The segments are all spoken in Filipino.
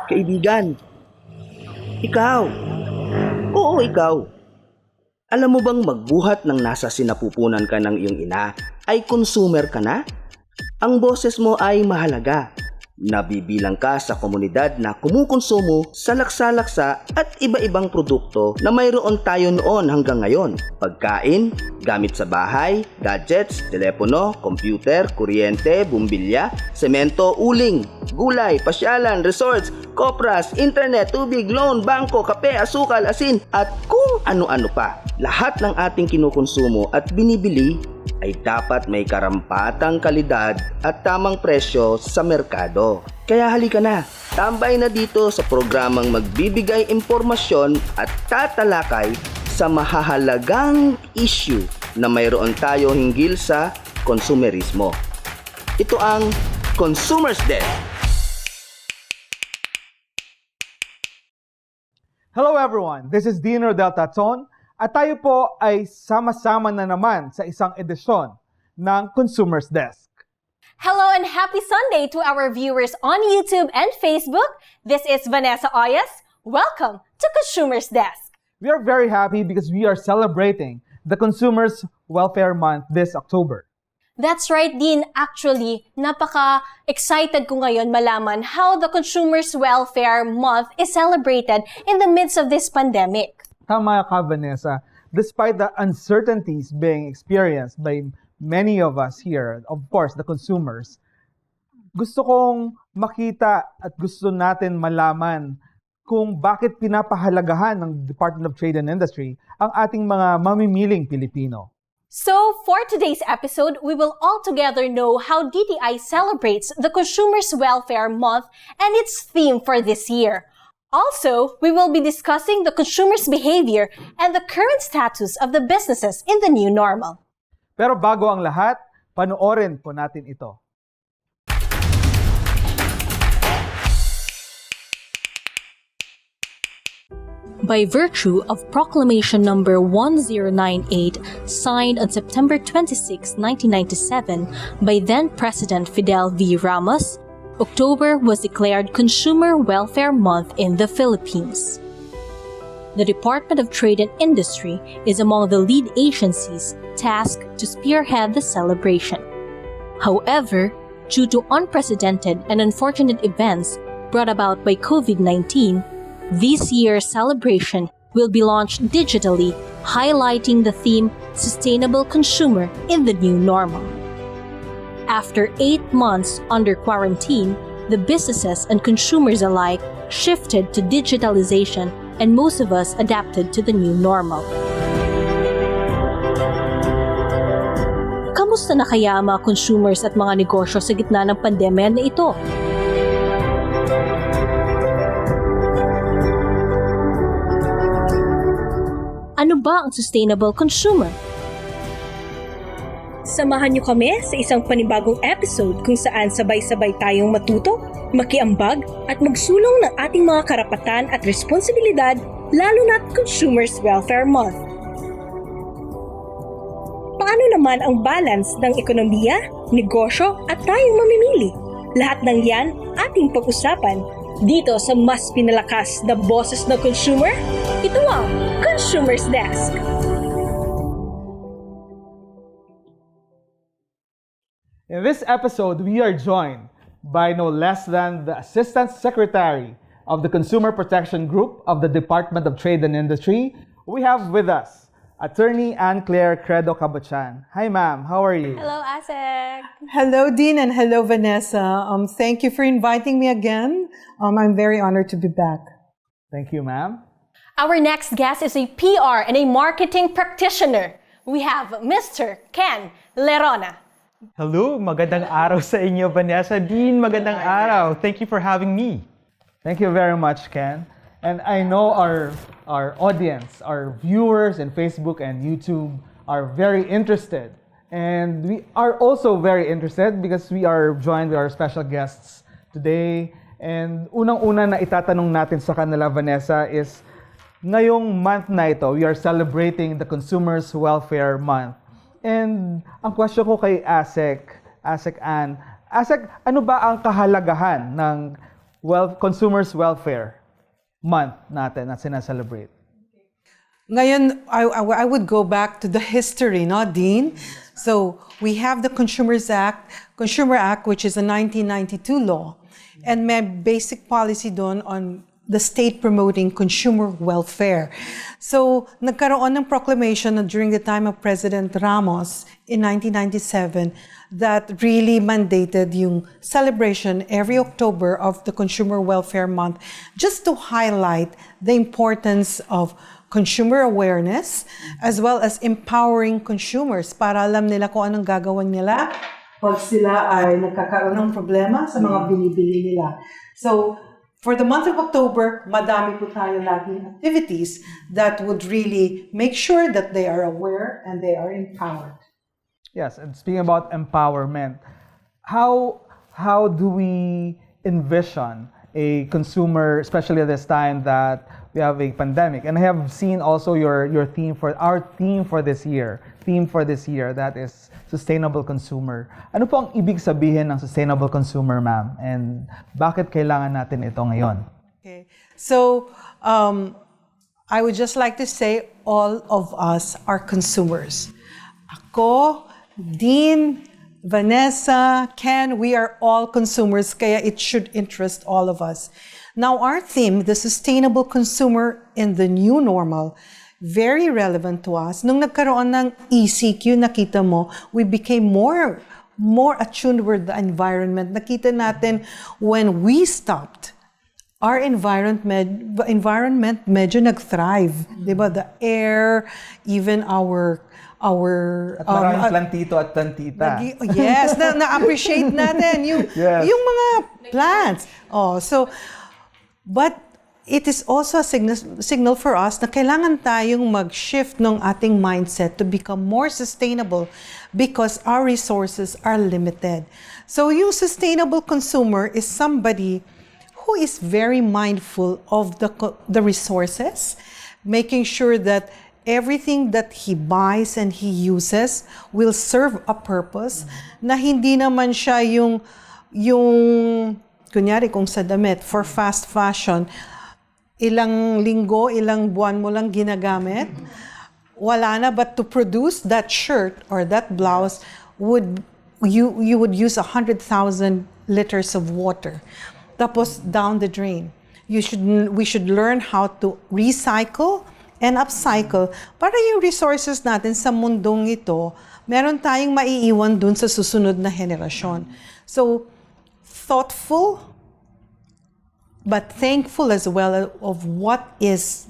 Kaibigan, ikaw. Oo, ikaw. Alam mo bang magbuhat ng nasa sinapupunan ka ng iyong ina ay consumer ka na? Ang boses mo ay mahalaga. Nabibilang ka sa komunidad na kumukonsumo sa laksa-laksa at iba-ibang produkto na mayroon tayo noon hanggang ngayon. Pagkain, gamit sa bahay, gadgets, telepono, computer, kuryente, bumbilya, semento, uling, gulay, pasyalan, resorts, kopras, internet, tubig, loan, bangko, kape, asukal, asin, at kung ano-ano pa. Lahat ng ating kinukonsumo at binibili ay dapat may karampatang kalidad at tamang presyo sa merkado. Kaya halika na, tambay na dito sa programang magbibigay impormasyon at tatalakay sa mahahalagang issue na mayroon tayo hinggil sa konsumerismo. Ito ang Consumers Desk. Hello everyone, this is Dean Rodel Taton at tayo po ay sama-sama na naman sa isang edisyon ng Consumers Desk. Hello and happy Sunday to our viewers on YouTube and Facebook. This is Vanessa Oyas. Welcome to Consumers Desk. We are very happy because we are celebrating the Consumers Welfare Month this October. That's right, Dean. Actually, napaka-excited ko ngayon malaman how the Consumers Welfare Month is celebrated in the midst of this pandemic. Tama ka, Vanessa. Despite the uncertainties being experienced by many of us here, of course, the consumers, gusto kong makita at gusto natin malaman kung bakit pinapahalagahan ng Department of Trade and Industry ang ating mga mamimiling Pilipino. So, for today's episode, we will all together know how DTI celebrates the Consumers Welfare Month and its theme for this year. Also, we will be discussing the consumer's behavior and the current status of the businesses in the new normal. Pero bago ang lahat, panoorin po natin ito. By virtue of Proclamation Number 1098, signed on September 26, 1997, by then-President Fidel V. Ramos, October was declared Consumer Welfare Month in the Philippines. The Department of Trade and Industry is among the lead agencies tasked to spearhead the celebration. However, due to unprecedented and unfortunate events brought about by COVID-19, this year's celebration will be launched digitally, highlighting the theme Sustainable Consumer in the New Normal. After 8 months under quarantine, the businesses and consumers alike shifted to digitalization and most of us adapted to the new normal. Kamusta na kaya ang mga consumers at mga negosyo sa gitna ng pandemya na ito? Ano ba ang sustainable consumer? Samahan niyo kami sa isang panibagong episode kung saan sabay-sabay tayong matuto, makiambag at magsulong ng ating mga karapatan at responsibilidad lalo na't Consumers Welfare Month. Paano naman ang balance ng ekonomiya, negosyo at tayong mamimili? Lahat ng yan ating pag-usapan dito sa mas pinalakas na boses ng consumer. Ito ang Consumers Desk. In this episode, we are joined by no less than the Assistant Secretary of the Consumer Protection Group of the Department of Trade and Industry. We have with us Attorney Anne-Claire Credo Cabochan. Hi ma'am, how are you? Hello, Asek. Hello, Dean, and hello, Vanessa. Thank you for inviting me again. I'm very honored to be back. Thank you, ma'am. Our next guest is a PR and a marketing practitioner. We have Mr. Ken Lerona. Hello, magandang araw sa inyo, Vanessa. Dean, magandang araw. Thank you for having me. Thank you very much, Ken. And I know our audience, our viewers in Facebook and YouTube are very interested. And we are also very interested because we are joined with our special guests today. And unang-una na itatanong natin sa kanila, Vanessa, is ngayong month na ito, we are celebrating the Consumers Welfare Month. And ang question ko kay Asek Ann, ano ba ang kahalagahan ng Consumers Welfare Month natin na sinaselebrate? Ngayon, I would go back to the history, no, Dean? So we have the Consumer Act, which is a 1992 law, and may basic policy doon on the state promoting consumer welfare. So nagkaroon ng proclamation during the time of President Ramos in 1997 that really mandated yung celebration every October of the Consumer Welfare Month, just to highlight the importance of consumer awareness as well as empowering consumers para alam nila kung anong gagawin nila pag sila ay nagkakaroon ng problema sa mga binibili nila. So, for the month of October, madami po tayo laging activities that would really make sure that they are aware and they are empowered. Yes, and speaking about empowerment, how do we envision a consumer, especially at this time that we have a pandemic? And I have seen also your theme for our theme for this year, that is sustainable consumer. Ano po ang ibig sabihin ng sustainable consumer, ma'am? And bakit kailangan natin ito ngayon? Okay. So, I would just like to say all of us are consumers. Ako, Dean, Vanessa, Ken, we are all consumers, kaya it should interest all of us. Now, our theme, the sustainable consumer in the new normal, very relevant to us. Nung nagkaroon ng ECQ, nakita mo, we became more attuned with the environment. Nakita natin when we stopped, our environment medyo nag-thrive. Diba? The air, even our At maraming plantito at plantita. Yes, na-appreciate natin yung mga plants. But it is also a signal for us na kailangan tayong mag-shift ng ating mindset to become more sustainable because our resources are limited. So yung sustainable consumer is somebody who is very mindful of the resources, making sure that everything that he buys and he uses will serve a purpose, na hindi naman siya yung kunyari kung sa damit, for fast fashion, ilang linggo, ilang buwan mo lang ginagamit, wala na, but to produce that shirt or that blouse, you would use 100,000 liters of water. Tapos down the drain. We should learn how to recycle and upcycle para yung resources natin sa mundong ito, meron tayong maiiwan dun sa susunod na henerasyon. So, thoughtful, but thankful as well of what is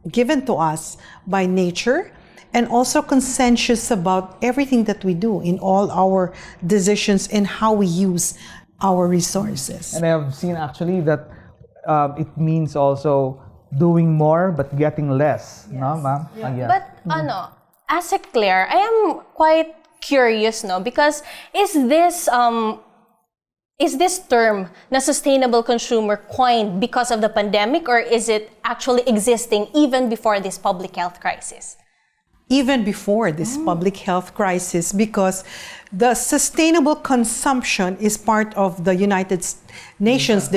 given to us by nature, and also conscientious about everything that we do in all our decisions and how we use our resources. And I have seen actually that it means also doing more but getting less, no, ma'am? Yeah. But as a Claire, I am quite curious, no, because is this term na sustainable consumer coined because of the pandemic, or is it actually existing even before this public health crisis? Even before this public health crisis, because the sustainable consumption is part of the United Nations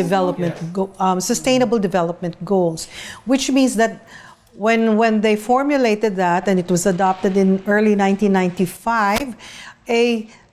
Sustainable Development Goals, which means that when they formulated that and it was adopted in early 1995,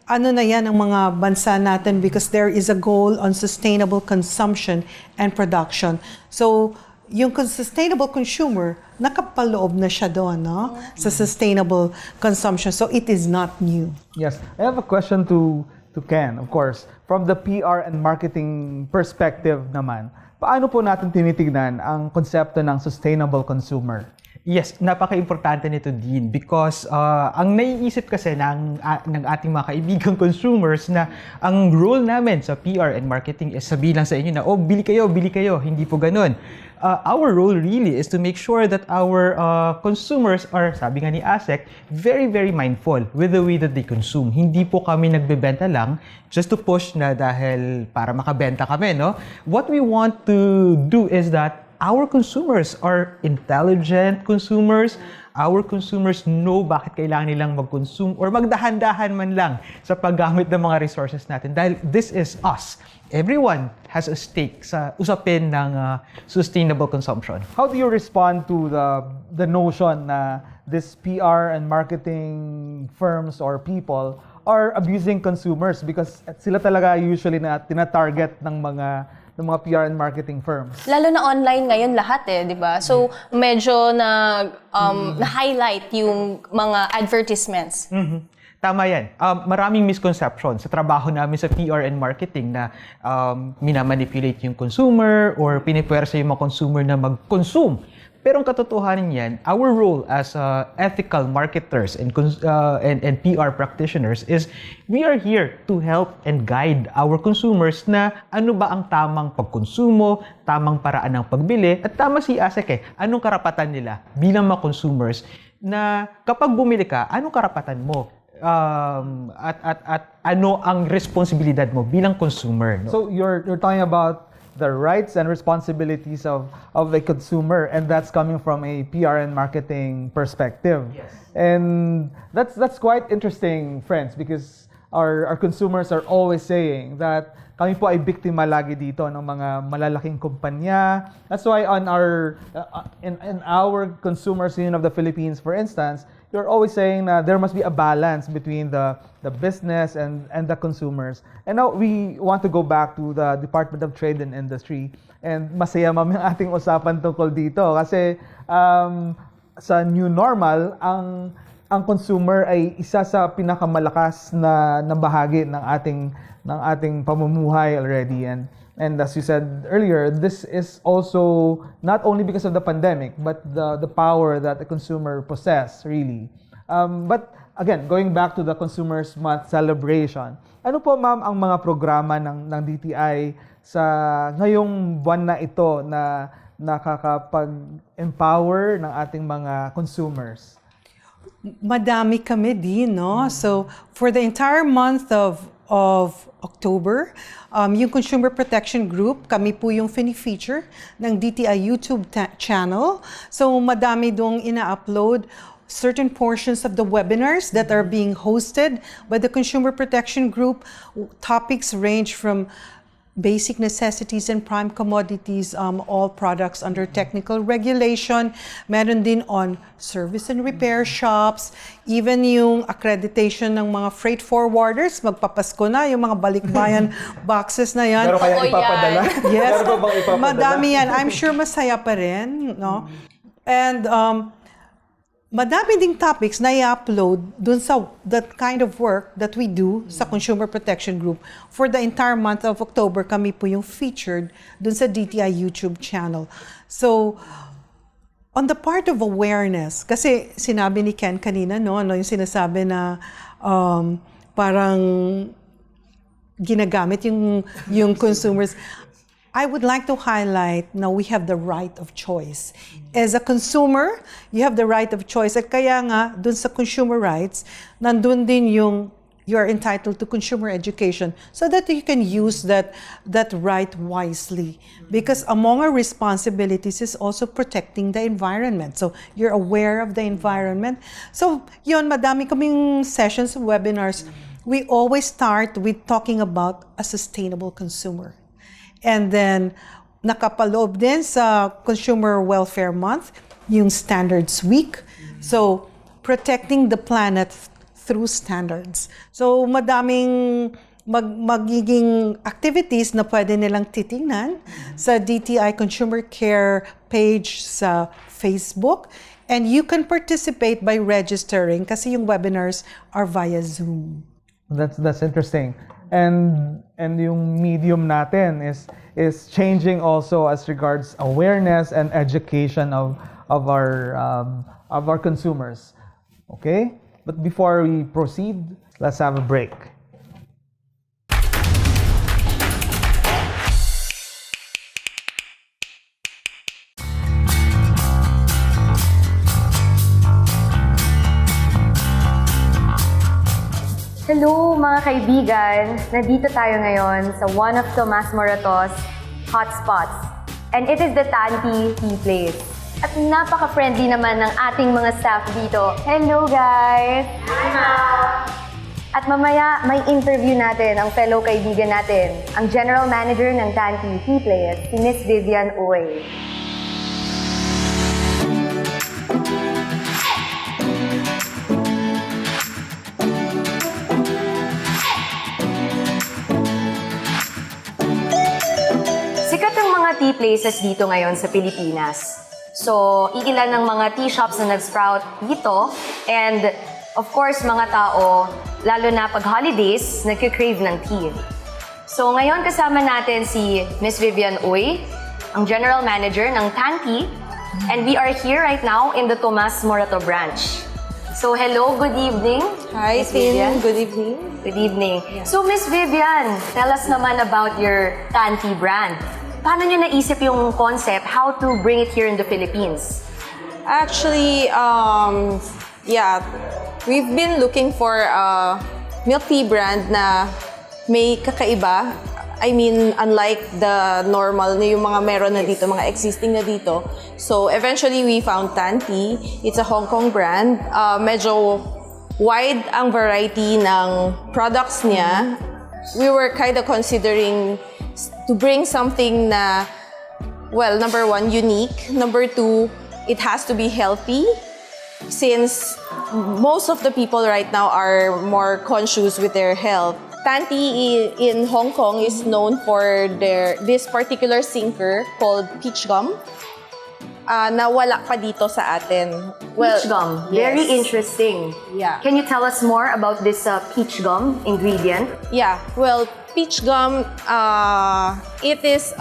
ano na yan ang mga bansa natin, because there is a goal on sustainable consumption and production. So, yung sustainable consumer, nakapaloob na siya doon, no? Sa sustainable consumption. So it is not new. Yes. I have a question to Ken, of course. From the PR and marketing perspective naman, paano po natin tinitignan ang konsepto ng sustainable consumer? Yes, napaka-importante nito din because ang naiisip kasi ng ating mga kaibigang consumers na ang role namin sa PR and marketing is sabihin lang sa inyo na, oh, bili kayo. Hindi po ganun. Our role really is to make sure that our consumers are, sabi nga ni Asst, very, very mindful with the way that they consume. Hindi po kami nagbebenta lang just to push na dahil para makabenta kami, no? What we want to do is that our consumers are intelligent consumers. Our consumers know bakit kailangan nilang mag-consume or magdahan-dahan man lang sa paggamit ng mga resources natin dahil this is us. everyone has a stake sa usapin ng sustainable consumption. How do you respond to the notion na this PR and marketing firms or people are abusing consumers because sila talaga usually na tina-target ng mga PR and marketing firms? Lalo na online ngayon lahat di ba? So, medyo na-highlight yung mga advertisements. Tama yan. Maraming misconception sa trabaho namin sa PR and marketing na minamanipulate yung consumer or pinipwersa yung mga consumer na mag-consume. Pero ang katotohanan yan, our role as ethical marketers and PR practitioners is we are here to help and guide our consumers na ano ba ang tamang pagkonsumo, tamang paraan ng pagbili, at tama si Asek anong karapatan nila bilang mga consumers na kapag bumili ka, anong karapatan mo? At ano ang responsibilidad mo bilang consumer. No? So you're talking about the rights and responsibilities of a consumer, and that's coming from a PR and marketing perspective. Yes. And that's quite interesting, friends, because our consumers are always saying that kami po ay biktima lagi dito ng mga malalaking kumpanya. That's why on our in our Consumers Union of the Philippines, for instance, you're always saying na there must be a balance between the business and the consumers. And now we want to go back to the Department of Trade and Industry. And masaya ma'am yung ating usapan tungkol dito kasi sa new normal, ang consumer ay isa sa pinakamalakas na bahagi ng ating pamumuhay already. And as you said earlier, this is also not only because of the pandemic, but the power that the consumer possess, really. But again, going back to the Consumers Month celebration, ano po ma'am ang mga programa ng DTI sa ngayong buwan na ito na nakakapag-empower ng ating mga consumers? Madami kami din, no? So, for the entire month of October, yung Consumer Protection Group, kami po yung fini-feature ng DTI YouTube channel. So, madami dong ina-upload certain portions of the webinars that are being hosted by the Consumer Protection Group. Topics range from basic necessities and prime commodities, all products under technical regulation. Meron din on service and repair shops, even yung accreditation ng mga freight forwarders. Magpapasko na, yung mga balikbayan boxes na yan. Pero kaya ipapadala? Yes, Meron ba bang ipapadala? madami yan. I'm sure masaya pa rin, no? And madami ding topics na i-upload dun sa that kind of work that we do sa Consumer Protection Group. For the entire month of October, kami po yung featured dun sa DTI YouTube channel. So, on the part of awareness, kasi sinabi ni Ken kanina, no, yung sinasabi na parang ginagamit yung consumers. I would like to highlight na we have the right of choice. As a consumer, you have the right of choice. At kaya nga, dun sa consumer rights, nandun din yung you are entitled to consumer education so that you can use that right wisely. Because among our responsibilities is also protecting the environment. So you're aware of the environment. So yun, madami kaming sessions, webinars. We always start with talking about a sustainable consumer. And then, nakapaloob din sa Consumer Welfare Month, yung Standards Week. So, protecting the planet through standards. So, madaming magiging activities na pwede nilang titingnan sa DTI Consumer Care page sa Facebook. And you can participate by registering kasi yung webinars are via Zoom. That's interesting. And yung medium natin is changing also as regards awareness and education of our consumers. Okay? But before we proceed, let's have a break. Hello mga kaibigan! Nandito tayo ngayon sa one of Tomas Morato's hotspots. And it is the Tanti Tea Place. At napaka-friendly naman ng ating mga staff dito. Hello guys! At mamaya, may interview natin ang fellow kaibigan natin, ang General Manager ng Tanti Tea Place, si Miss Vivian Oy. Sikat ang mga tea places dito ngayon sa Pilipinas. So, iilan ng mga tea shops na nag-sprout dito. And, of course, mga tao, lalo na pag holidays, nagkikrave ng tea. So, ngayon kasama natin si Miss Vivian Oy, ang General Manager ng Tanti. And we are here right now in the Tomas Morato branch. So, hello, good evening. Hi, Miss Tin. Vivian. Good evening. Good evening. So, Miss Vivian, tell us naman about your Tanti brand. Paano nyo naisip yung concept, how to bring it here in the Philippines? Actually, we've been looking for a milk tea brand na may kakaiba. I mean, unlike the normal na yung mga meron na dito, mga existing na dito. So, eventually, we found Tanti. It's a Hong Kong brand. Medyo wide ang variety ng products niya. We were kind of considering to bring something na, well, number one, unique. Number two, it has to be healthy. Since most of the people right now are more conscious with their health. Tanti in Hong Kong is known for this particular sinker called peach gum. Na wala pa dito sa atin. Peach gum, very interesting. Yeah. Can you tell us more about this peach gum ingredient? Yeah, well, peach gum, it is,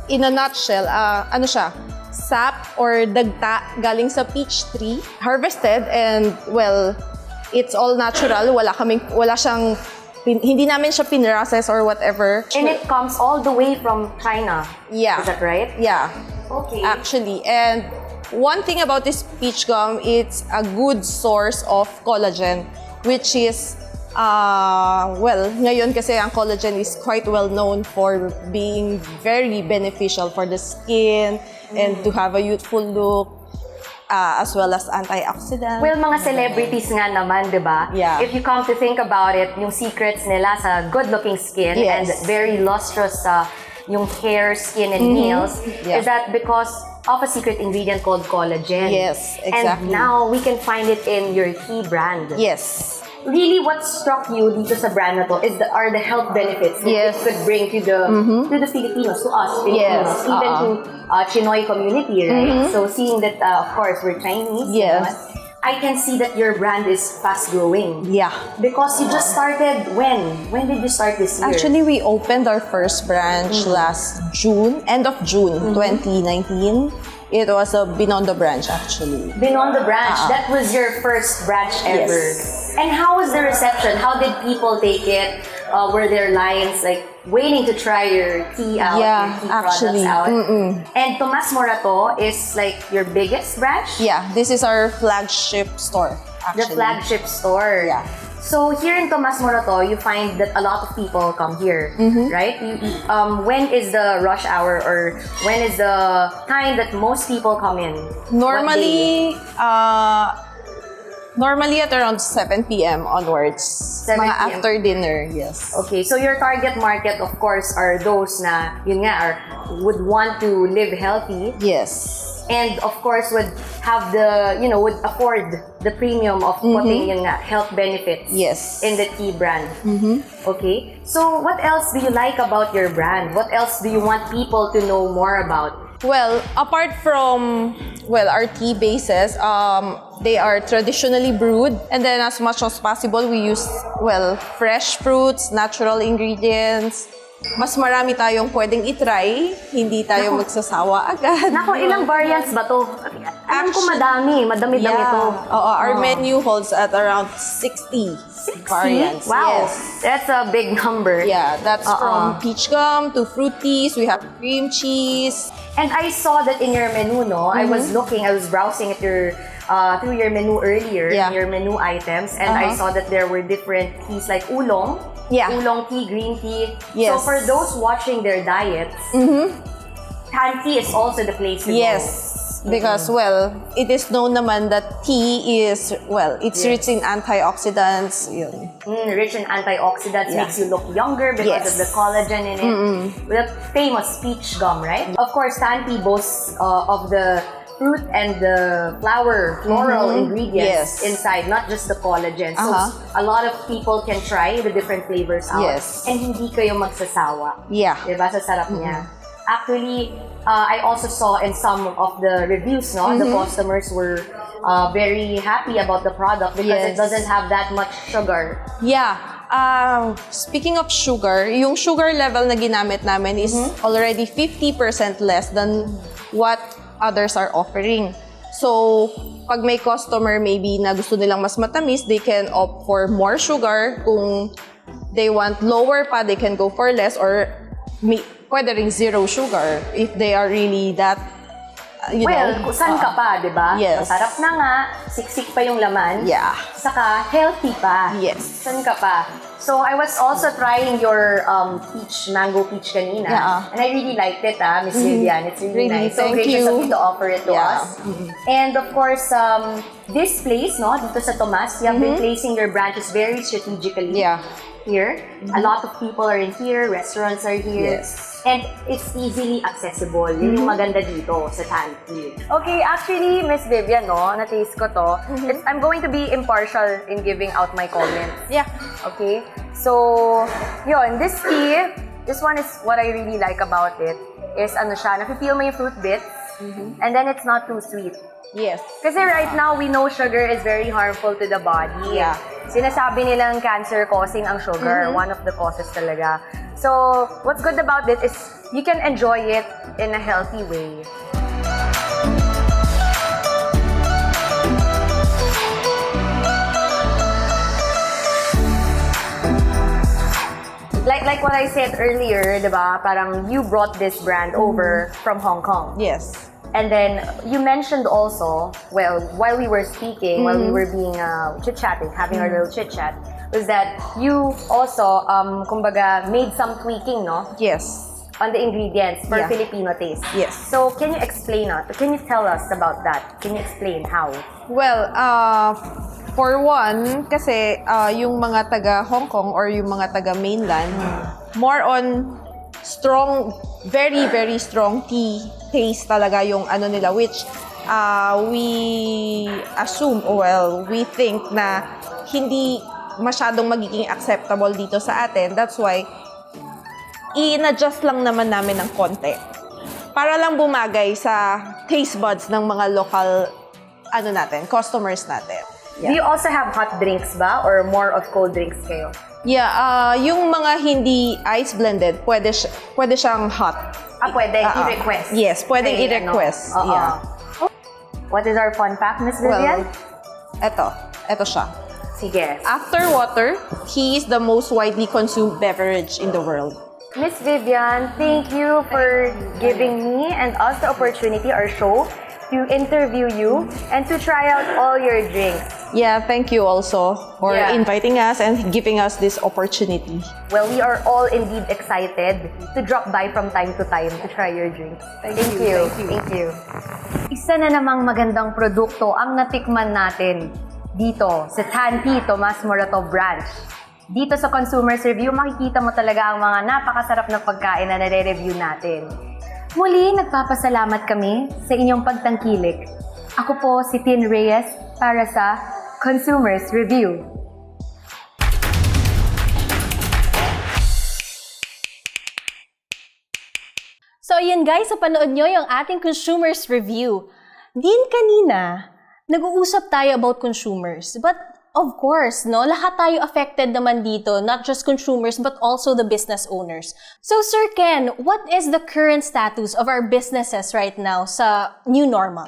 in a nutshell, ano siya, sap or dagta galing sa peach tree, harvested, and, well, it's all natural. Hindi namin siya pinrocess or whatever. And it comes all the way from China. Yeah. Is that right? Yeah. Okay. Actually, and one thing about this peach gum, it's a good source of collagen, which is, ngayon kasi ang collagen is quite well known for being very beneficial for the skin and to have a youthful look, as well as antioxidant. Well, mga celebrities nga naman, di ba? Yeah. If you come to think about it, yung secrets nila sa good-looking skin Yes. and very lustrous yung hair, skin, and nails Yeah. is that because of a secret ingredient called collagen. Yes, exactly. And now, we can find it in your tea brand. Yes. Really, what struck you dito sa brand na to are the health benefits that Yes. it could bring to the Filipinos, to us Filipinos, Yes, even to Chinoy community, right? So seeing that, of course, we're Chinese, Yes. I can see that your brand is fast growing. Yeah. Because you just started when? When did you start this year? Actually, we opened our first branch last June, end of June 2019. It was a Binondo branch, actually. Binondo branch, that was your first branch ever. Yes. And how was the reception? How did people take it? Were there lines like waiting to try your tea out, Yeah, your tea actually. products out? And Tomas Morato is like your biggest branch? Yeah, this is our flagship store, The actually. flagship store. Yeah. So here in Tomas Morato, you find that a lot of people come here, right? When is the rush hour or when is the time that most people come in? What day? Normally at around 7 p.m. onwards. 7 Mga p.m. after dinner, yes. Okay, so your target market, of course, are those na, yun nga, would want to live healthy. Yes. And of course, would have would afford the premium of putting yun nga, health benefits Yes. in the tea brand. Okay, so what else do you like about your brand? What else do you want people to know more about? Well, apart from, our tea bases, they are traditionally brewed. And then as much as possible, we use, fresh fruits, natural ingredients. Mas marami tayong pwedeng itry. Hindi tayo magsasawa agad. Nako, ilang variants ba to? Alam ko madami-dami to. Our menu holds at around 60 variants. Wow, Yes. that's a big number. Yeah, that's from peach gum to fruit teas. We have cream cheese. And I saw that in your menu, no? I was browsing at your through your menu earlier, Yeah. your menu items, and I saw that there were different teas like oolong, Yeah. oolong tea, green tea. Yes. So for those watching their diets, Tanti is also the place to Yes. go. Because, well, it is known naman that tea is, well, it's rich in antioxidants. Yun. Rich in antioxidants, makes you look younger because of the collagen in it. The famous peach gum, right? Of course, Tanti boasts of the fruit and the floral ingredients inside, not just the collagen. So a lot of people can try the different flavors out. Yes. And hindi kayo magsasawa. Yeah. Diba? Sa sarap niya. Actually, I also saw in some of the reviews, no, the customers were very happy about the product because it doesn't have that much sugar. Yeah. Speaking of sugar, yung sugar level na ginamit namin is already 50% less than what others are offering. So, pag may customer maybe na gusto nilang mas matamis, they can opt for more sugar. Kung they want lower pa, they can go for less, or pwede ring zero sugar if they are really that, you know. Saan ka pa, di ba? Yes. Masarap na nga, siksik pa yung laman. Yeah. Saka healthy pa. Yes. Saan ka pa? So, I was also trying your mango peach kanina. Yeah. And I really liked it, Miss Vivian. It's really nice. So, thank gracious you. of you to offer it to us. And of course, this place, no, dito sa Tomas, you have been placing your branches very strategically. Yeah. Here. A lot of people are in here, restaurants are here. Yes. And it's easily accessible. Yun yung maganda dito sa Tanti. Okay, actually, Miss Vivian, no, na-taste ko to. I'm going to be impartial in giving out my comments. Yeah. Okay? So, yun, this tea, this one is what I really like about it, is ano siya, nafe-feel mo yung fruit bits, and then it's not too sweet. Yes. Kasi right now, we know sugar is very harmful to the body. Yeah. Sinasabi nilang cancer-causing ang sugar, one of the causes talaga. So, what's good about it is you can enjoy it in a healthy way. Like what I said earlier, diba? Parang you brought this brand over from Hong Kong. Yes. And then you mentioned also, well, while we were speaking, while we were being chit-chatting, having our little chit-chat, was that you also, kumbaga, made some tweaking, no? Yes. On the ingredients for Yeah. Filipino taste. Yes. So can you explain can you tell us about that? Can you explain how? Well, for one, kasi yung mga taga Hong Kong or yung mga taga mainland, more on strong, very, very strong tea taste talaga yung ano nila, which we assume, well, we think na hindi masyadong magiging acceptable dito sa atin. That's why, in-adjust lang naman namin ng konti. Para lang bumagay sa taste buds ng mga local, customers natin. Do you also have hot drinks ba? Or more of cold drinks kayo? Yeah, yung mga hindi ice blended, pwede siyang hot. Pwede. I-request. Yes, pwedeng Ay, i-request. ano? Yeah. What is our fun fact, Miss Vivian? Well, eto siya. Sige. After water, tea is the most widely consumed beverage in the world. Miss Vivian, thank you for giving me and us the opportunity, our show, to interview you and to try out all your drinks. Yeah, thank you also for Yeah. inviting us and giving us this opportunity. Well, we are all indeed excited to drop by from time to time to try your drinks. Thank you. Thank you. Isa na namang magandang produkto ang natikman natin dito sa Tanti Tomas Morato branch. Dito sa Consumers Review, makikita mo talaga ang mga napakasarap na pagkain na nare-review natin. Muli, nagpapasalamat kami sa inyong pagtangkilik. Ako po si Tin Reyes para sa Consumers Review. So yun guys, sa panood nyo yung ating Consumers Review. Din kanina, nag-uusap tayo about consumers. But of course, no, lahat tayo affected naman dito, not just consumers but also the business owners. So Sir Ken, what is the current status of our businesses right now sa new normal?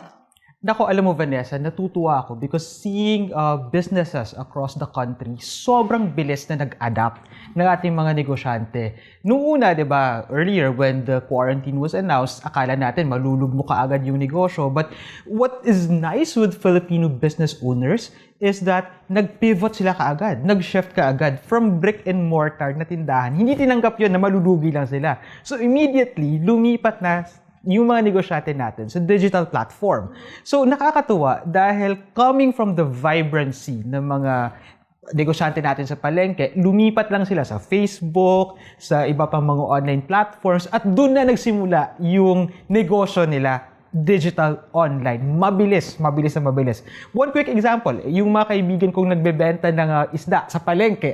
Nako, alam mo Vanessa, natutuwa ako because seeing businesses across the country, sobrang bilis na nag-adapt ng ating mga negosyante. Noong una, di ba, earlier when the quarantine was announced, akala natin malulugmo kaagad yung negosyo. But what is nice with Filipino business owners is that nag-pivot sila kaagad, nag-shift kaagad from brick and mortar na tindahan. Hindi tinanggap yun na malulugi lang sila. So immediately, lumipat na yung mga negosyante natin sa digital platform. So nakakatuwa dahil coming from the vibrancy ng mga negosyante natin sa palengke, lumipat lang sila sa Facebook, sa iba pang mga online platforms at doon na nagsimula yung negosyo nila digital online. Mabilis na mabilis. One quick example, yung mga kaibigan kong nagbebenta ng isda sa palengke,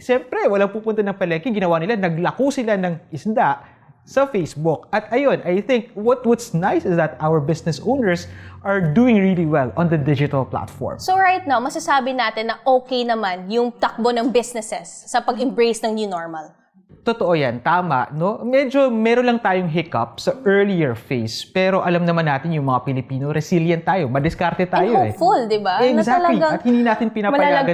siyempre, walang pupunta ng palengke, ginawa nila, naglako sila ng isda sa Facebook. At ayun, I think what's nice is that our business owners are doing really well on the digital platform. So right now, masasabi natin na okay naman yung takbo ng businesses sa pag-embrace ng new normal. Totoo yan, tama, no? Medyo meron lang tayong hiccup sa earlier phase, pero alam naman natin yung mga Pilipino, resilient tayo, madiskarte tayo. And hopeful, di ba? Exactly. At hindi natin pinapayagan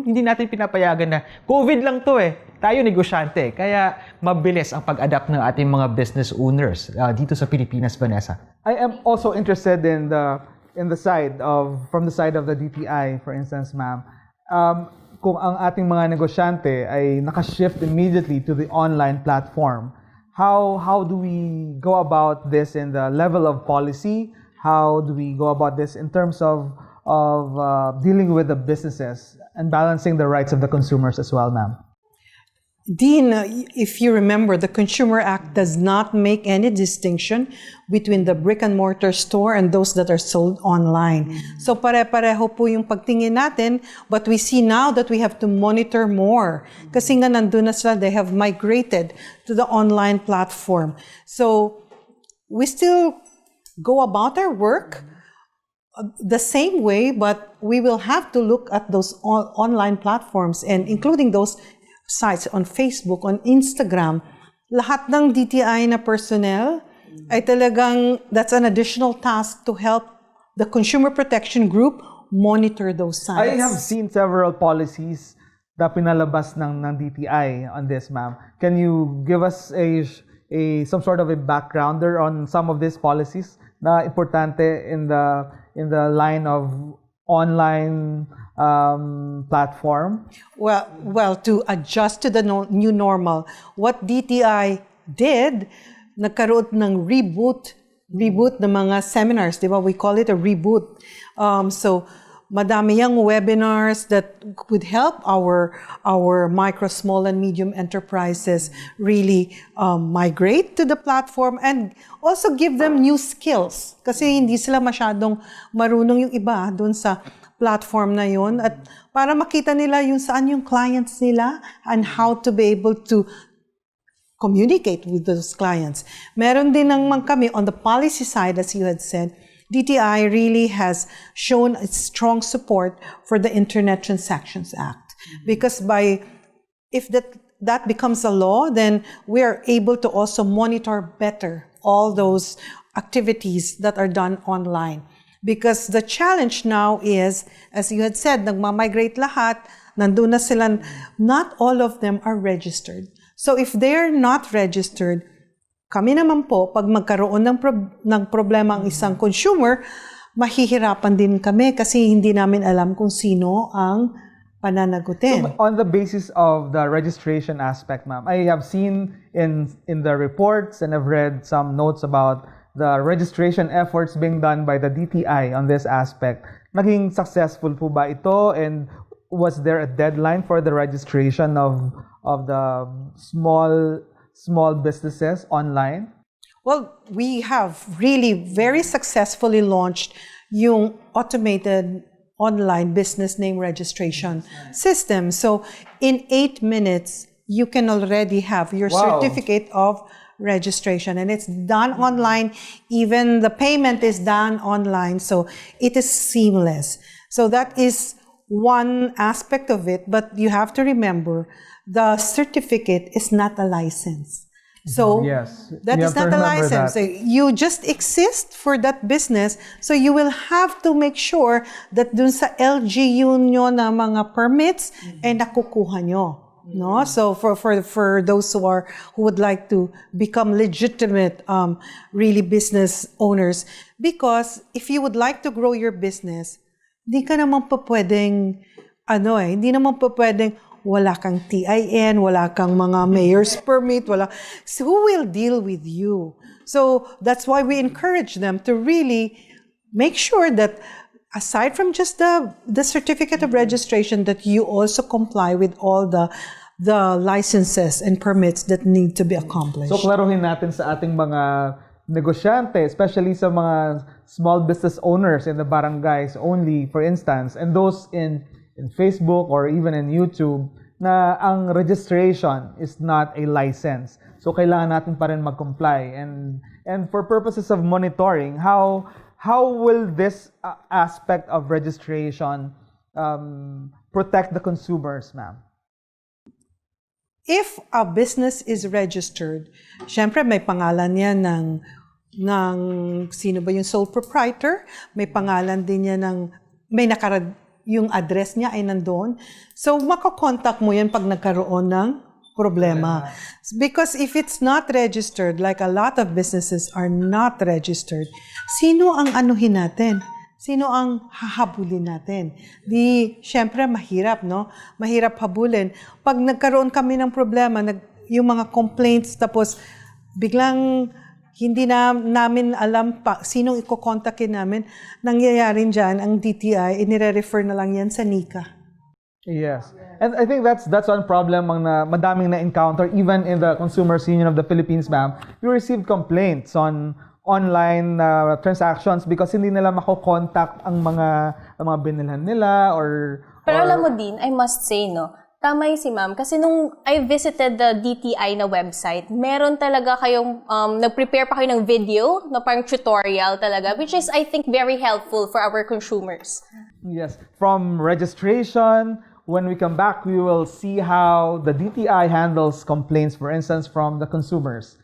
hindi natin pinapayagan na COVID lang to tayo negosyante. Kaya mabilis ang pag-adapt ng ating mga business owners dito sa Pilipinas, Vanessa. I am also interested in the side of from the side of the DTI, for instance, ma'am. Kung ang ating mga negosyante ay naka-shift immediately to the online platform, how do we go about this in the level of policy? How do we go about this in terms of dealing with the businesses and balancing the rights of the consumers as well, ma'am? Dean, if you remember, the Consumer Act does not make any distinction between the brick and mortar store and those that are sold online. So pare-pareho po yung pagtingin natin, but we see now that we have to monitor more. Kasi nga nandun na sila, they have migrated to the online platform. So we still go about our work the same way, but we will have to look at those online platforms and including those sites on Facebook, on Instagram, lahat ng DTI na personnel ay talagang that's an additional task to help the Consumer Protection Group monitor those sites. I have seen several policies na pinalabas ng DTI on this, ma'am. Can you give us some sort of a backgrounder on some of these policies na importante in the line of online platform? Well, to adjust to the new normal, what DTI did, nagkaroon ng reboot ng mga seminars, di ba? We call it a reboot. So, madami yung webinars that could help our micro, small, and medium enterprises really migrate to the platform and also give them new skills. Kasi hindi sila masyadong marunong yung iba doon sa platform na yun. At para makita nila yung saan yung clients nila and how to be able to communicate with those clients. Meron din naman kami on the policy side, as you had said, DTI really has shown its strong support for the Internet Transactions Act. Because if that becomes a law, then we are able to also monitor better all those activities that are done online. Because the challenge now is, as you had said, nagmamigrate lahat, nandun na sila, not all of them are registered. So if they're not registered, kami naman po, pag magkaroon ng problema ang isang consumer, mahihirapan din kami kasi hindi namin alam kung sino ang pananagutin. So, on the basis of the registration aspect, ma'am, I have seen in the reports and I've read some notes about the registration efforts being done by the DTI on this aspect. Naging successful po ba ito? And was there a deadline for the registration of the small businesses online? Well, we have really very successfully launched yung automated online business name registration system. So in 8 minutes, you can already have your certificate of registration, and it's done online. Even the payment is done online, so it is seamless. So that is one aspect of it, but you have to remember the certificate is not a license. So yes, that is not a license. So you just exist for that business. So you will have to make sure that dun sa LGU nyo na mga permits ay nakukuha nyo. No, so for those who would like to become legitimate, really business owners, because if you would like to grow your business, hindi ka naman pa pwedeng, hindi naman pa pwedeng wala kang TIN, wala kang mga mayor's permit, wala. So who will deal with you? So that's why we encourage them to really make sure that aside from just the certificate of registration, that you also comply with all the licenses and permits that need to be accomplished. So, klaruhin natin sa ating mga negosyante, especially sa mga small business owners in the barangays only, for instance, and those in Facebook or even in YouTube, na ang registration is not a license. So, kailangan natin pa rin mag-comply. And for purposes of monitoring, how will this aspect of registration protect the consumers, ma'am? If a business is registered, syempre may pangalan yan ng sino ba yung sole proprietor, may pangalan din yan yung address niya ay nandoon. So, makakontakt mo yan pag nagkaroon ng problema. Because if it's not registered, like a lot of businesses are not registered, sino ang anuhin natin? Sino ang hahabulin natin? Syempre, mahirap, no? Mahirap habulin. Pag nagkaroon kami ng problema, yung mga complaints, tapos biglang hindi namin alam pa sinong ikokontakin namin, nangyayari dyan, ang DTI, inire-refer na lang yan sa NICA. Yes. And I think that's one problem ang madaming na-encounter even in the Consumers Union of the Philippines, ma'am. We received complaints on online transactions because hindi nila mako-contact ang mga binilhan nila or Pero alam mo din, I must say, no, tama yung si ma'am. Kasi nung I visited the DTI na website, meron talaga kayong, nag-prepare pa kayo ng video, na parang tutorial talaga, which is, I think, very helpful for our consumers. yes, from registration, when we come back, we will see how the DTI handles complaints, for instance, from the consumers.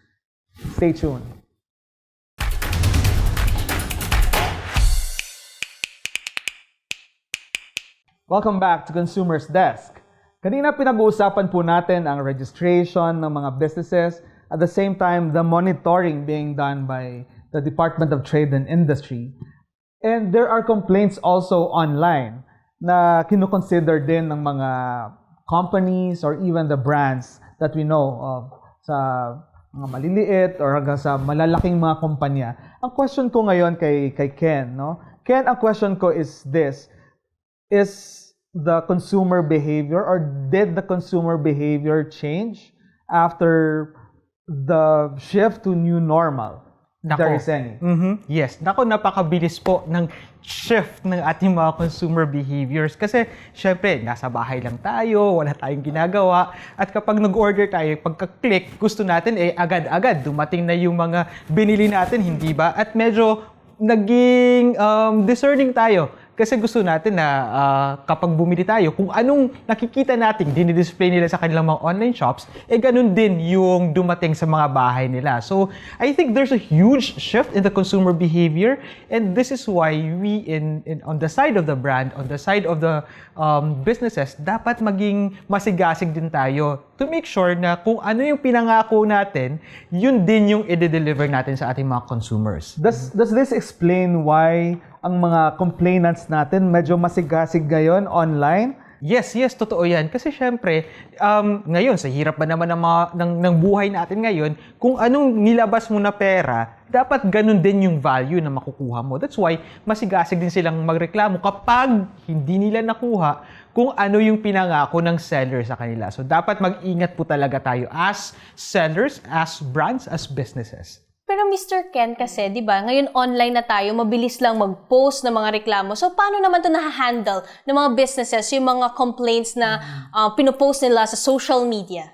Stay tuned. Welcome back to ConsumersDesk. Kanina pinag-uusapan po natin ang registration ng mga businesses, at the same time, the monitoring being done by the Department of Trade and Industry. And there are complaints also online na kinukonsider din ng mga companies or even the brands that we know of sa mga maliliit or hanggang sa malalaking mga kumpanya. Ang question ko ngayon kay Ken, no? Ken, ang question ko is this: is the consumer behavior, or did the consumer behavior change after the shift to new normal? There is any. Yes. Nako, napakabilis po ng shift ng ating mga consumer behaviors. Kasi, syempre, nasa bahay lang tayo, wala tayong ginagawa. At kapag nag-order tayo, pagka-click, gusto natin, agad-agad, dumating na yung mga binili natin, hindi ba? At medyo naging discerning tayo. Kasi gusto natin na kapag bumili tayo, kung anong nakikita natin, dinidisplay nila sa kanilang mga online shops, ganun din yung dumating sa mga bahay nila. So, I think there's a huge shift in the consumer behavior, and this is why we, on the side of the brand, on the side of the businesses, dapat maging masigasig din tayo to make sure na kung ano yung pinangako natin, yun din yung i-deliver natin sa ating mga consumers. Does this explain why ang mga complainants natin medyo masigasig ngayon online? Yes, totoo yan. Kasi syempre, ngayon, sa hirap ba naman ng buhay natin ngayon, kung anong nilabas mo na pera, dapat ganun din yung value na makukuha mo. That's why, masigasig din silang magreklamo kapag hindi nila nakuha kung ano yung pinangako ng seller sa kanila. So, dapat mag-ingat po talaga tayo as sellers, as brands, as businesses. Pero Mr. Ken kasi, di ba, ngayon online na tayo, mabilis lang mag-post ng mga reklamo. So, paano naman ito na-handle ng mga businesses, yung mga complaints na pinopost nila sa social media?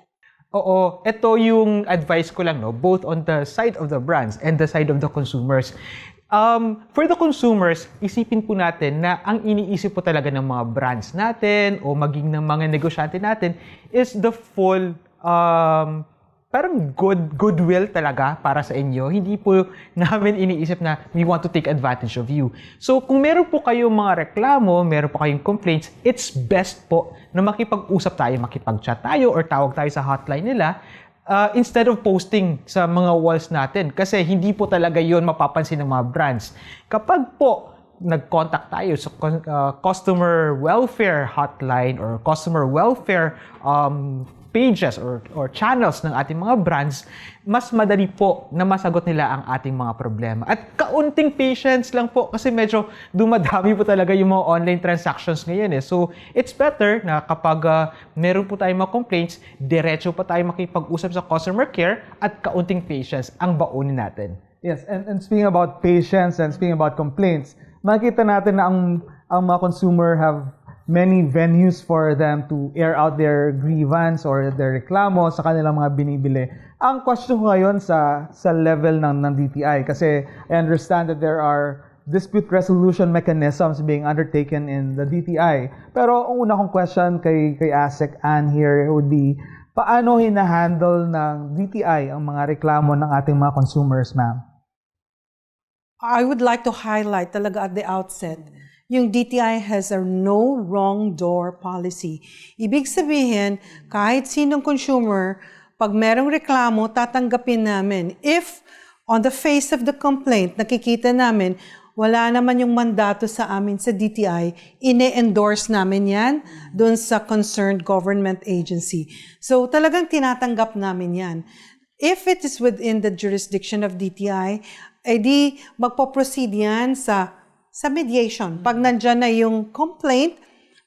Oo, ito yung advice ko lang, no? Both on the side of the brands and the side of the consumers. For the consumers, isipin po natin na ang iniisip po talaga ng mga brands natin o maging ng mga negosyante natin is the full parang goodwill talaga para sa inyo. Hindi po namin iniisip na we want to take advantage of you. So, kung meron po kayong mga reklamo, meron po kayong complaints, it's best po na makipag-usap tayo, makipag-chat tayo, or tawag tayo sa hotline nila instead of posting sa mga walls natin. Kasi hindi po talaga yon mapapansin ng mga brands. Kapag po nag-contact tayo sa customer welfare hotline or customer welfare pages or channels ng ating mga brands, mas madali po na masagot nila ang ating mga problema. At kaunting patience lang po kasi medyo dumadami po talaga yung mga online transactions ngayon eh. So, it's better na kapag meron po tayong mga complaints, diretso pa tayo makipag-usap sa customer care at kaunting patience ang baunin natin. Yes, and speaking about patience and speaking about complaints, makikita natin na ang mga consumer have many venues for them to air out their grievance or their reklamo sa kanilang mga binibili. Ang question ko ngayon sa level ng DTI kasi I understand that there are dispute resolution mechanisms being undertaken in the DTI. Pero ang una kong question kay ASEC Ann here would be, paano hinahandle ng DTI ang mga reklamo ng ating mga consumers, ma'am? I would like to highlight talaga at the outset, yung DTI has a no wrong door policy. Ibig sabihin, kahit sinong consumer, pag merong reklamo, tatanggapin namin. If on the face of the complaint, nakikita namin, wala naman yung mandato sa amin sa DTI, ine-endorse namin yan doon sa concerned government agency. So talagang tinatanggap namin yan. If it is within the jurisdiction of DTI, edi magpo-proceed yan sa mediation. Pag nandyan na yung complaint,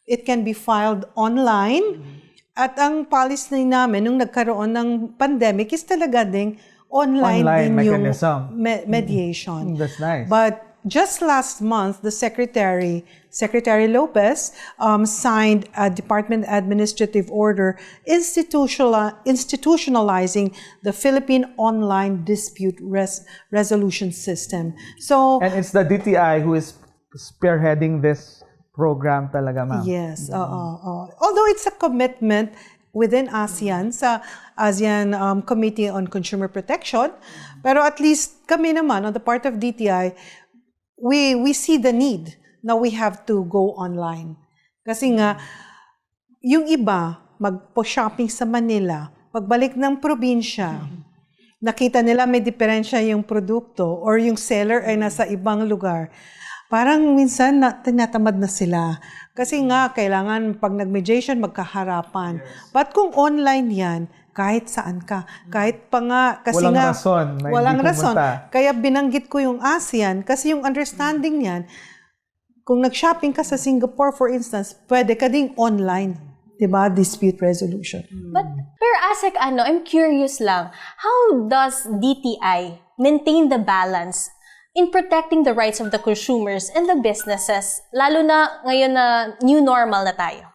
it can be filed online. At ang policy namin nung nagkaroon ng pandemic is talaga ding online din mechanism. Yung mediation. That's nice. But just last month, the Secretary Lopez, signed a Department Administrative Order institutionalizing the Philippine Online Dispute Resolution System. So, And it's the DTI who is spearheading this program talaga, ma'am. yes, although it's a commitment within ASEAN, sa ASEAN Committee on Consumer Protection, pero at least kami naman, on the part of DTI, we see the need na we have to go online. Kasi nga, yung iba, magpo-shopping sa Manila, pagbalik ng probinsya, nakita nila may diferensya yung produkto or yung seller ay nasa ibang lugar. Parang minsan tinatamad na sila. Kasi nga, kailangan pag nag-mediation, magkaharapan. But kung online yan, kahit saan ka, kahit pa nga, kasi Walang nga, rason na hindi walang rason. pumunta. Kaya binanggit ko yung ASEAN, kasi yung understanding niyan, kung nag-shopping ka sa Singapore, for instance, pwede ka ding online, diba? Dispute resolution. Pero ASEC, I'm curious lang, how does DTI maintain the balance in protecting the rights of the consumers and the businesses, lalo na ngayon na new normal na tayo?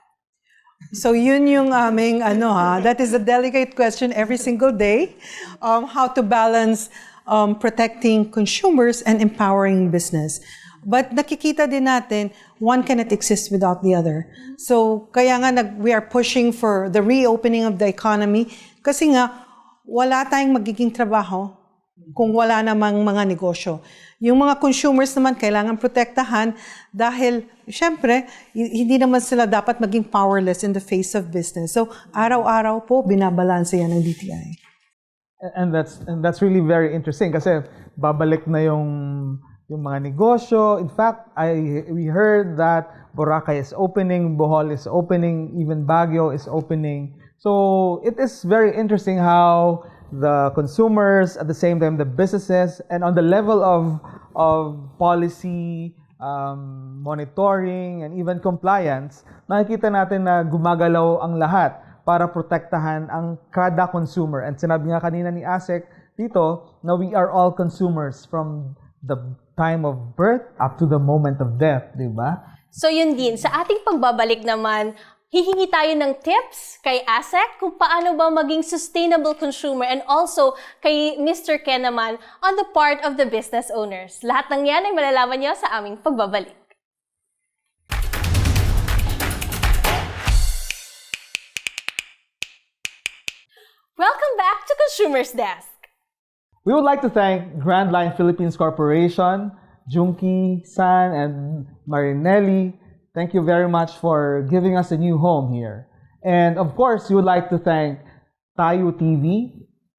So yun yung aming that is a delicate question every single day, how to balance protecting consumers and empowering business. But nakikita din natin, one cannot exist without the other. So kaya nga we are pushing for the reopening of the economy kasi nga wala tayong magiging trabaho kung wala namang mga negosyo. Yung mga consumers naman kailangan protektahan dahil syempre hindi naman sila dapat maging powerless in the face of business. So araw-araw po binabalanse yan ng DTI. And that's really very interesting kasi babalik na yung mga negosyo. In fact, we heard that Boracay is opening, Bohol is opening, even Baguio is opening. So it is very interesting how the consumers, at the same time the businesses, and on the level of policy, monitoring, and even compliance, nakikita natin na gumagalaw ang lahat para protektahan ang kada consumer. And sinabi nga kanina ni ASEC dito na we are all consumers from the time of birth up to the moment of death, di ba? So yun din, sa ating pagbabalik naman, hihingi tayo ng tips kay ASEC kung paano ba maging sustainable consumer and also kay Mr. Ken naman on the part of the business owners. Lahat ng yan ay malalaman niyo sa aming pagbabalik. Welcome back to Consumers Desk. We would like to thank Grand Line Philippines Corporation, Junki, San, and Marinelli. Thank you very much for giving us a new home here. And of course, we would like to thank Tayo TV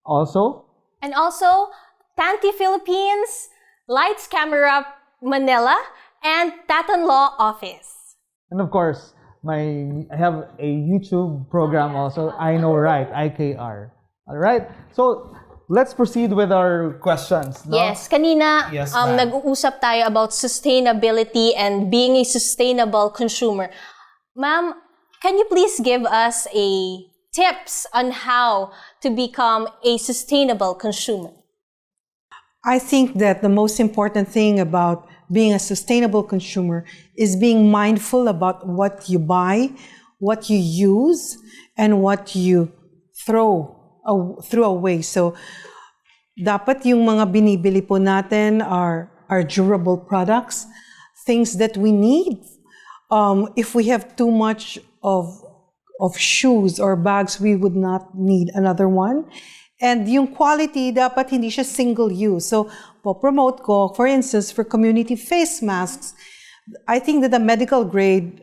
also. And also, Tanti Philippines, Lights Camera Manila, and Tatan Law Office. And of course, I have a YouTube program also, I Know Right, IKR. All right? So, let's proceed with our questions. No? Yes, kanina Yes, ma'am. nag-uusap tayo about sustainability and being a sustainable consumer. Ma'am, can you please give us a tips on how to become a sustainable consumer? I think that the most important thing about being a sustainable consumer is being mindful about what you buy, what you use, and what you throw away. So, dapat yung mga binibili po natin are durable products, things that we need. If we have too much of shoes or bags, we would not need another one. And yung quality, dapat hindi siya single use. So, po-promote ko, for instance, for community face masks, I think that the medical grade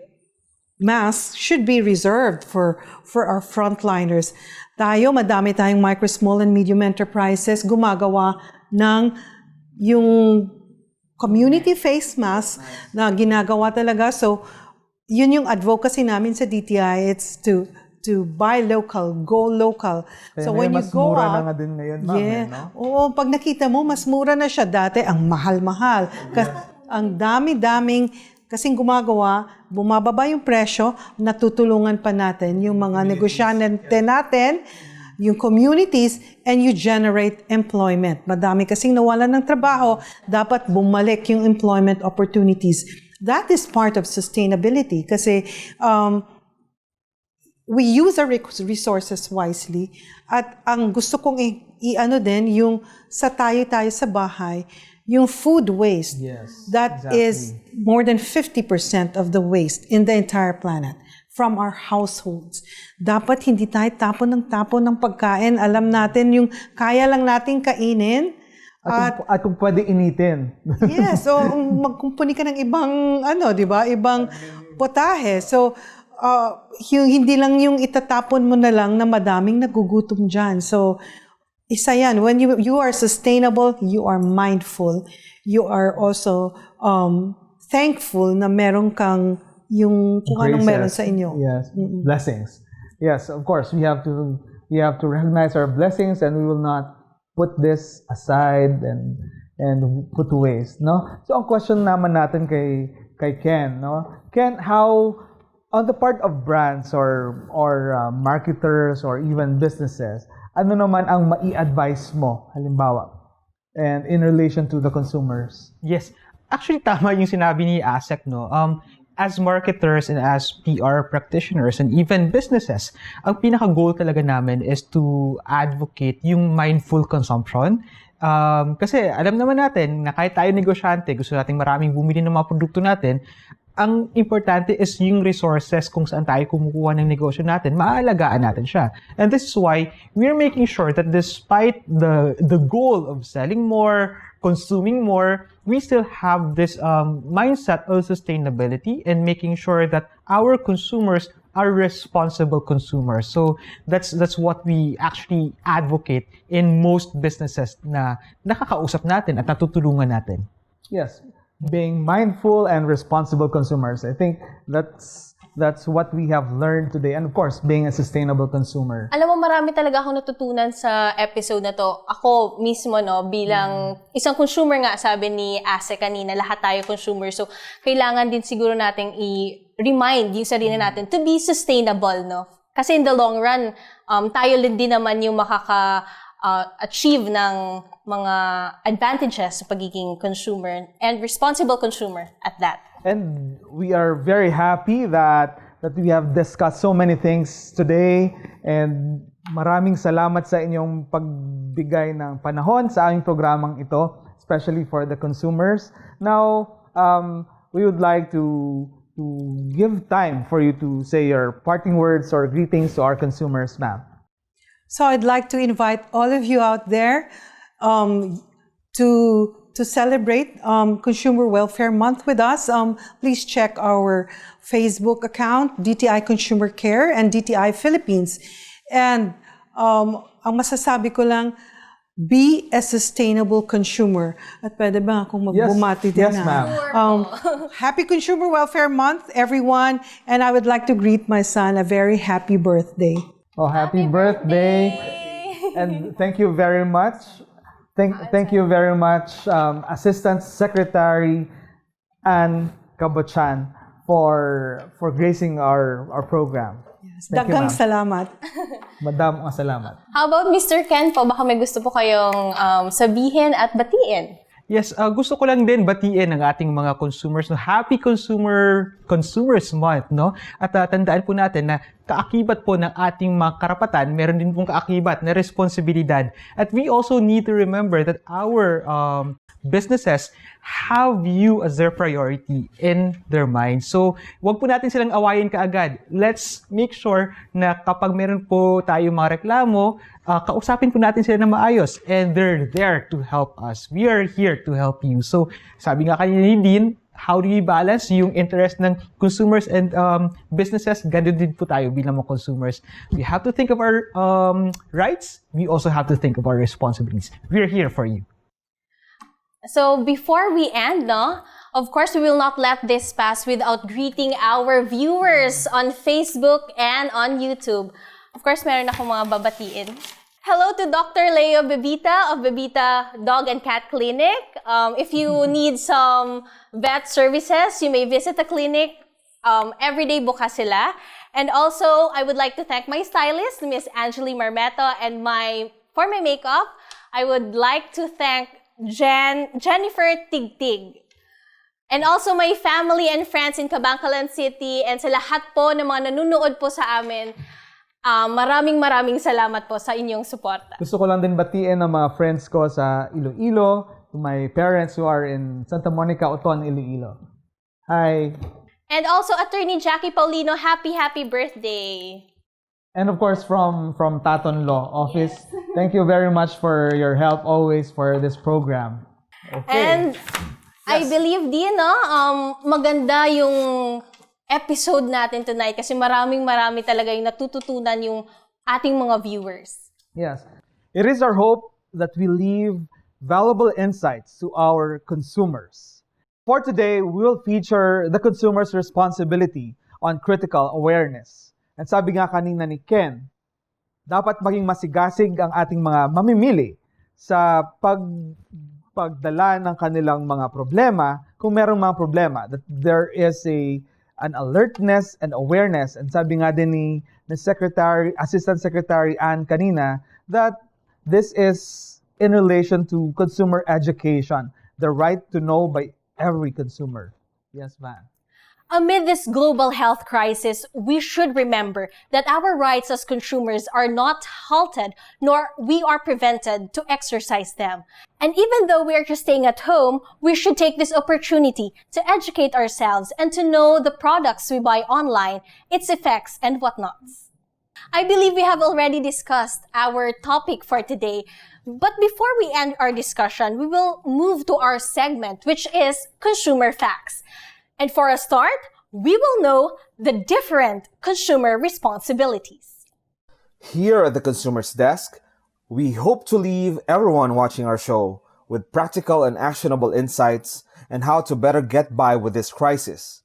masks should be reserved for our frontliners. Madami tayong micro, small, and medium enterprises gumagawa ng yung community face mask na ginagawa talaga. So, yun yung advocacy namin sa DTI. It's to buy local, go local. Kaya So when you mas go mura na out, nga din ngayon, ma'am, yeah. no? Oo, pag nakita mo, mas mura na siya. Dati, ang mahal-mahal. Ang dami-daming kasing gumagawa, bumababa yung presyo, natutulungan pa natin yung mga negosyante natin, yung communities, and you generate employment. Madami kasing nawalan ng trabaho, dapat bumalik yung employment opportunities. That is part of sustainability kasi we use our resources wisely. At ang gusto kong i-ano din, yung sa tayo sa bahay, yung food waste. Yes, that exactly. is more than 50% of the waste in the entire planet from our households. Dapat hindi tayo tapon ng pagkain. Alam natin yung kaya lang nating kainin. At kung pwede initin. Yes, so magkumpuni ka ng ibang di ba? Ibang potahe. So yung hindi lang yung itatapon mo na lang na madaming nagugutom diyan. So isa yan, when you are sustainable, you are mindful. You are also thankful na meron kang yung kung anong meron sa inyo. Yes, blessings. Yes, of course, we have to recognize our blessings, and we will not put this aside and put to waste, no? So ang question naman natin kay Ken, no? Ken, how on the part of brands or marketers or even businesses, ano naman ang mai-advise mo halimbawa and in relation to the consumers? Yes. Actually, tama yung sinabi ni Asst, no? As marketers and as PR practitioners and even businesses, ang pinaka-goal talaga namin is to advocate yung mindful consumption. Kasi alam naman natin na kahit tayo negosyante, gusto nating maraming bumili ng mga produkto natin, ang importante is yung resources kung saan tayo kumukuha ng negosyo natin, maaalagaan natin siya. And this is why we're making sure that despite the goal of selling more, consuming more, we still have this mindset of sustainability and making sure that our consumers are responsible consumers. So that's what we actually advocate in most businesses na nakakausap natin at natutulungan natin. Yes, being mindful and responsible consumers. I think that's what we have learned today. And of course, being a sustainable consumer. Alam mo, marami talaga akong natutunan sa episode na to. Ako mismo, bilang isang consumer nga, sabi ni Ase kanina, lahat tayo consumer. So, kailangan din siguro nating i-remind yung sarili natin to be sustainable, no? Kasi in the long run, tayo din naman yung achieve ng mga advantages sa pagiging consumer and responsible consumer at that. And we are very happy that we have discussed so many things today, and maraming salamat sa inyong pagbigay ng panahon sa aming programang ito, especially for the consumers. Now, we would like to give time for you to say your parting words or greetings to our consumers, ma'am. So I'd like to invite all of you out there to celebrate Consumer Welfare Month with us. Please check our Facebook account, DTI Consumer Care and DTI Philippines. And ang masasabi ko lang, Be a sustainable consumer. At pwede ba akong magbumati din? Yes, ma'am. Happy Consumer Welfare Month, everyone. And I would like to greet my son a very happy birthday. Oh, happy birthday. And thank you very much. Thank you very much, Assistant Secretary Ann Cabochan, for gracing our program. Thank you, Daghang ma'am. salamat. Madam, salamat. How about Mr. Ken po? Baka may gusto po kayong sabihin at batiin. Yes, gusto ko lang din batiin ang ating mga consumers. No? Happy Consumers Month, no? At tandaan po natin na kaakibat po ng ating mga karapatan, meron din pong kaakibat na responsibilidad. At we also need to remember that our businesses have you as their priority in their mind. So, wag po natin silang awayin kaagad. Let's make sure na kapag meron po tayo mga reklamo, kausapin po natin sila na maayos. And they're there to help us. We are here to help you. So, sabi nga kanina ni Dean, how do we balance yung interest ng consumers and businesses? Ganun din po tayo bilang mga consumers. We have to think of our rights. We also have to think of our responsibilities. We're here for you. So before we end, of course, we will not let this pass without greeting our viewers on Facebook and on YouTube. Of course, meron akong mga babatiin. Hello to Dr. Leo Bebita of Bebita Dog and Cat Clinic. If you need some vet services, you may visit the clinic. Everyday bukas sila. And also, I would like to thank my stylist, Miss Angeli Marmeto, and for my makeup, I would like to thank Jennifer Tigtig. And also my family and friends in Cabangcalan City and sa lahat po ng mga nanonood po sa amin, maraming salamat po sa inyong suporta. Gusto ko lang din batiin ang mga friends ko sa Iloilo, to my parents who are in Santa Monica, Oton, Iloilo. Hi. And also Attorney Jackie Paulino, happy birthday. And of course, from Taton Law Office, thank you very much for your help always for this program. Okay. And I believe din, maganda yung episode natin tonight kasi marami talaga yung natututunan yung ating mga viewers. Yes. It is our hope that we leave valuable insights to our consumers. For today, we will feature the consumer's responsibility on critical awareness. And sabi nga kanina ni Ken, dapat maging masigasig ang ating mga mamimili sa pagdala ng kanilang mga problema kung merong mga problema. That there is an alertness and awareness. And sabi nga din ni Assistant Secretary Ann kanina, that this is in relation to consumer education, the right to know by every consumer. Yes, ma'am. Amid this global health crisis, we should remember that our rights as consumers are not halted, nor we are prevented to exercise them. And even though we are just staying at home, we should take this opportunity to educate ourselves and to know the products we buy online, its effects and whatnots. I believe we have already discussed our topic for today. But before we end our discussion, we will move to our segment, which is Consumer Facts. And for a start, we will know the different consumer responsibilities. Here at the Consumers Desk, we hope to leave everyone watching our show with practical and actionable insights on how to better get by with this crisis.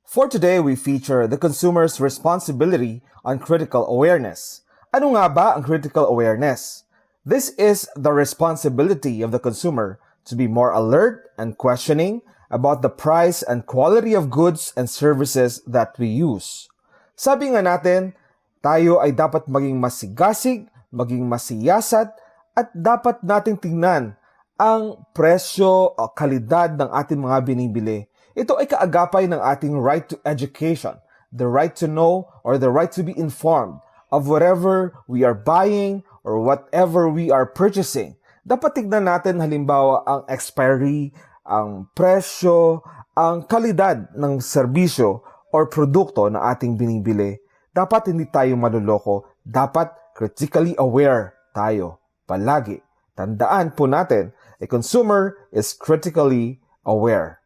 For today, we feature the consumer's responsibility on critical awareness. Ano nga ba ang critical awareness? This is the responsibility of the consumer to be more alert and questioning about the price and quality of goods and services that we use. Sabi nga natin, tayo ay dapat maging masigasig, maging masiyasat, at dapat nating tingnan ang presyo o kalidad ng ating mga binibili. Ito ay kaagapay ng ating right to education, the right to know or the right to be informed of whatever we are buying or whatever we are purchasing. Dapat tignan natin halimbawa ang expiry, ang presyo, ang kalidad ng serbisyo or produkto na ating binibili. Dapat hindi tayo maluloko. Dapat critically aware tayo palagi. Tandaan po natin, a consumer is critically aware.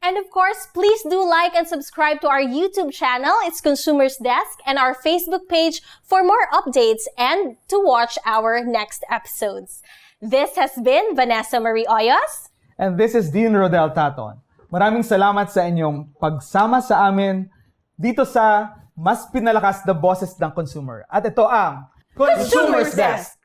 And And of course, please do like and subscribe to our YouTube channel, it's Consumers Desk, and our Facebook page for more updates and to watch our next episodes. This has been Vanessa Marie Oyos. And this is Dean Rodel Taton. Maraming salamat sa inyong pagsama sa amin dito sa mas pinalakas na boses ng consumer. At ito ang Consumers Desk!